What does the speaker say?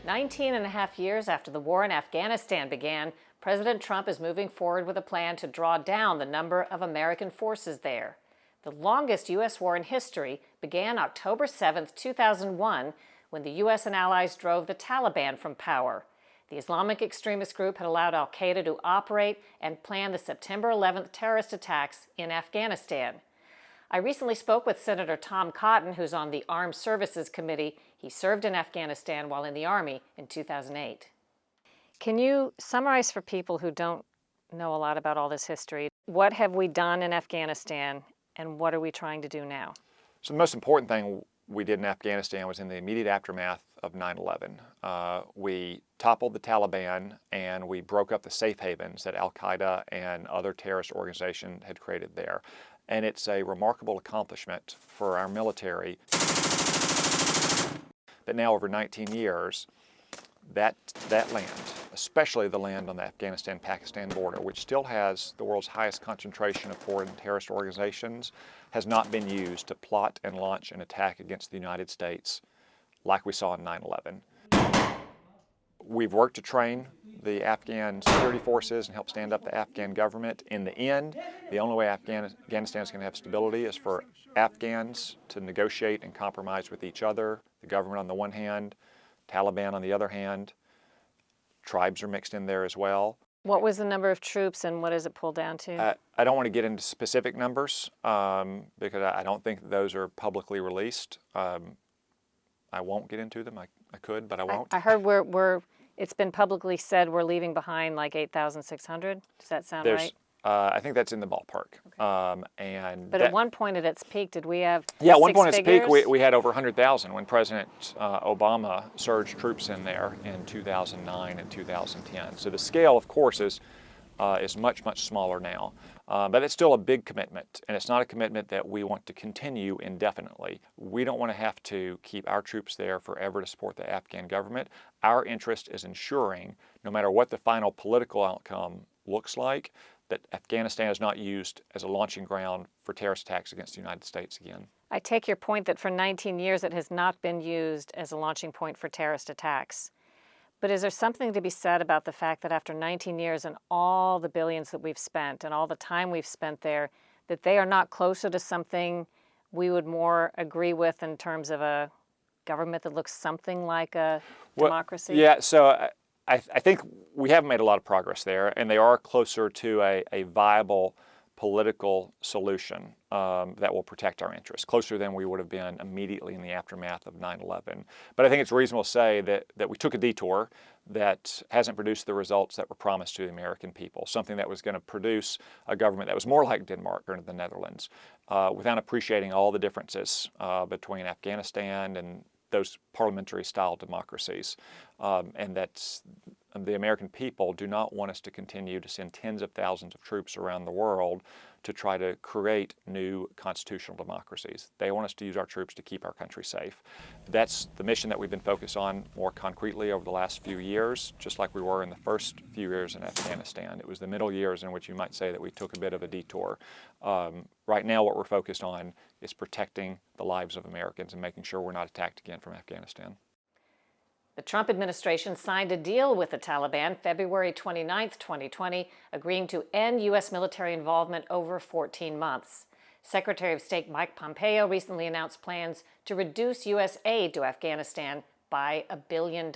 19 and a half years after the war in Afghanistan began, President Trump is moving forward with a plan to draw down the number of American forces there. The longest U.S. war in history began October 7, 2001, when the U.S. and allies drove the Taliban from power. The Islamic extremist group had allowed al-Qaeda to operate and plan the September 11th terrorist attacks in Afghanistan. I recently spoke with Senator Tom Cotton, who's on the Armed Services Committee. He served in Afghanistan while in the Army in 2008. Can you summarize for people who don't know a lot about all this history, what have we done in Afghanistan and what are we trying to do now? So the most important thing we did in Afghanistan was in the immediate aftermath of 9/11. We toppled the Taliban and we broke up the safe havens that al-Qaeda and other terrorist organizations had created there. And it's a remarkable accomplishment for our military that now over 19 years, that land, especially the land on the Afghanistan-Pakistan border, which still has the world's highest concentration of foreign terrorist organizations, has not been used to plot and launch an attack against the United States like we saw in 9/11. We've worked to train the Afghan security forces and help stand up the Afghan government. In the end, the only way Afghanistan is going to have stability is for Afghans to negotiate and compromise with each other, the government on the one hand, Taliban on the other hand. Tribes are mixed in there as well. What was the number of troops and what does it pull down to? I don't want to get into specific numbers because I don't think those are publicly released. I won't get into them. I could, but I won't. I heard it's been publicly said we're leaving behind like 8,600. Does that sound right? I think that's in the ballpark. Okay. But at one point at its peak, did we have at one point at its peak, we had over 100,000 when President Obama surged troops in there in 2009 and 2010. So the scale, of course, is much, much smaller now. But it's still a big commitment, and it's not a commitment that we want to continue indefinitely. We don't want to have to keep our troops there forever to support the Afghan government. Our interest is ensuring, no matter what the final political outcome looks like, that Afghanistan is not used as a launching ground for terrorist attacks against the United States again. I take your point that for 19 years it has not been used as a launching point for terrorist attacks. But is there something to be said about the fact that after 19 years and all the billions that we've spent and all the time we've spent there, that they are not closer to something we would more agree with in terms of a government that looks something like a democracy? Yeah, so I think we have made a lot of progress there, and they are closer to a viable political solution that will protect our interests, closer than we would have been immediately in the aftermath of 9/11. But I think it's reasonable to say that we took a detour that hasn't produced the results that were promised to the American people, something that was going to produce a government that was more like Denmark or the Netherlands, without appreciating all the differences between Afghanistan and those parliamentary-style democracies, and that the American people do not want us to continue to send tens of thousands of troops around the world to try to create new constitutional democracies. They want us to use our troops to keep our country safe. That's the mission that we've been focused on more concretely over the last few years, just like we were in the first few years in Afghanistan. It was the middle years in which you might say that we took a bit of a detour. Right now what we're focused on is protecting the lives of Americans and making sure we're not attacked again from Afghanistan. The Trump administration signed a deal with the Taliban February 29, 2020, agreeing to end U.S. military involvement over 14 months. Secretary of State Mike Pompeo recently announced plans to reduce U.S. aid to Afghanistan by $1 billion.